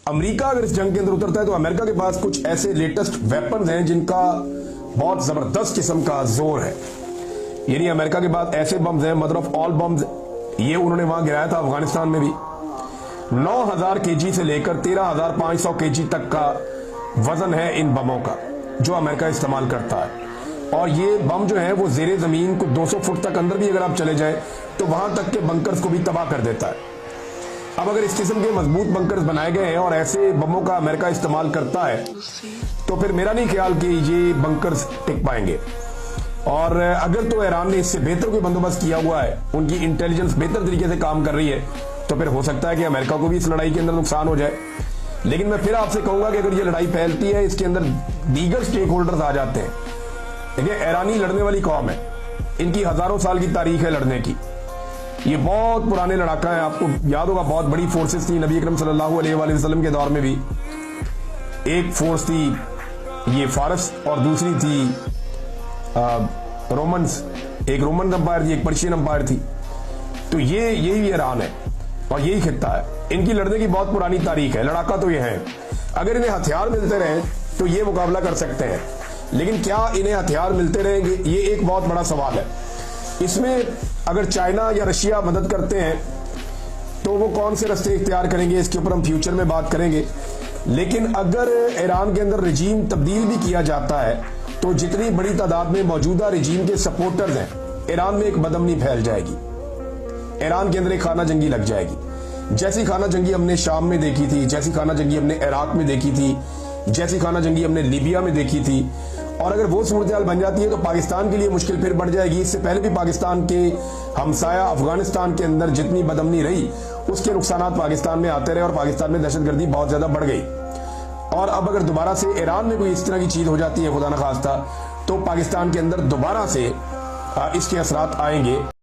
America अगर इस जंग के अंदर उतरता है तो अमेरिका के पास कुछ ऐसे लेटेस्ट वेपन्स हैं जिनका बहुत जबरदस्त किस्म का जोर है। यानी अमेरिका के पास ऐसे बम्स हैं, मदर ऑफ ऑल बम्स, ये उन्होंने वहां गिराया था अफगानिस्तान में भी। 9000 केजी से लेकर 13500 केजी तक का वजन है इन बमों का जो अमेरिका इस्तेमाल करता है। और ये बम जो है वो जेरे जमीन को 200 फुट तक अंदर भी अगर आप चले जाए तो वहां तक के बंकर्स को भी तबाह कर देता है। अब अगर इस किस्म के मजबूत बंकर्स बनाए गए हैं और ऐसे बमों का अमेरिका इस्तेमाल करता है तो फिर मेरा नहीं ख्याल कि ये बंकर्स टिक पाएंगे। और अगर तो ईरान ने इससे बेहतर कोई बंदोबस्त किया हुआ है, उनकी इंटेलिजेंस बेहतर तरीके से काम कर रही है, तो फिर हो सकता है कि अमेरिका को भी इस लड़ाई के अंदर नुकसान हो जाए। लेकिन मैं फिर आपसे कहूंगा कि अगर ये लड़ाई फैलती है, इसके अंदर दीगर स्टेक होल्डर्स आ जाते हैं। देखिए, ईरानी लड़ने वाली कौम है, इनकी हजारों साल की तारीख है लड़ने की। ये बहुत पुराने लड़ाका है। आपको याद होगा बहुत बड़ी फोर्सेस थी नबी अकरम सल्लल्लाहु अलैहि वसल्लम के दौर में भी। एक फोर्स थी ये फारस और दूसरी थी रोमन्स। एक रोमन अंपायर थी, एक पर्शियन अंपायर थी। तो ये यही ईरान है और यही खित्ता है। इनकी लड़ने की बहुत पुरानी तारीख है। लड़ाका तो ये है, अगर इन्हें हथियार मिलते रहे तो ये मुकाबला कर सकते हैं। लेकिन क्या इन्हें हथियार मिलते रहेंगे, ये एक बहुत बड़ा सवाल है। इसमें अगर चाइना या रशिया मदद करते हैं तो वो कौन से रास्ते इख्तियार करेंगे, इसके ऊपर हम फ्यूचर में बात करेंगे। लेकिन अगर ईरान के अंदर रजीम तब्दील भी किया जाता है तो जितनी बड़ी तादाद में मौजूदा रजीम के सपोर्टर्स हैं, ईरान में एक बदअमनी फैल जाएगी, ईरान के अंदर एक खाना जंगी लग जाएगी। जैसी खाना जंगी हमने शाम में देखी थी, जैसी खाना जंगी हमने इराक में देखी थी, जैसी खाना जंगी हमने लीबिया में देखी थी। और अगर वो सूरत हाल बन जाती है तो पाकिस्तान के लिए मुश्किल फिर बढ़ जाएगी। इससे पहले भी पाकिस्तान के हमसाया अफगानिस्तान के अंदर जितनी बदअमनी रही उसके नुकसानात पाकिस्तान में आते रहे और पाकिस्तान में दहशतगर्दी बहुत ज्यादा बढ़ गई। और अब अगर दोबारा से ईरान में कोई इस तरह की चीज हो जाती है खुदा न खास्ता, तो पाकिस्तान के अंदर दोबारा से इसके असरात आएंगे।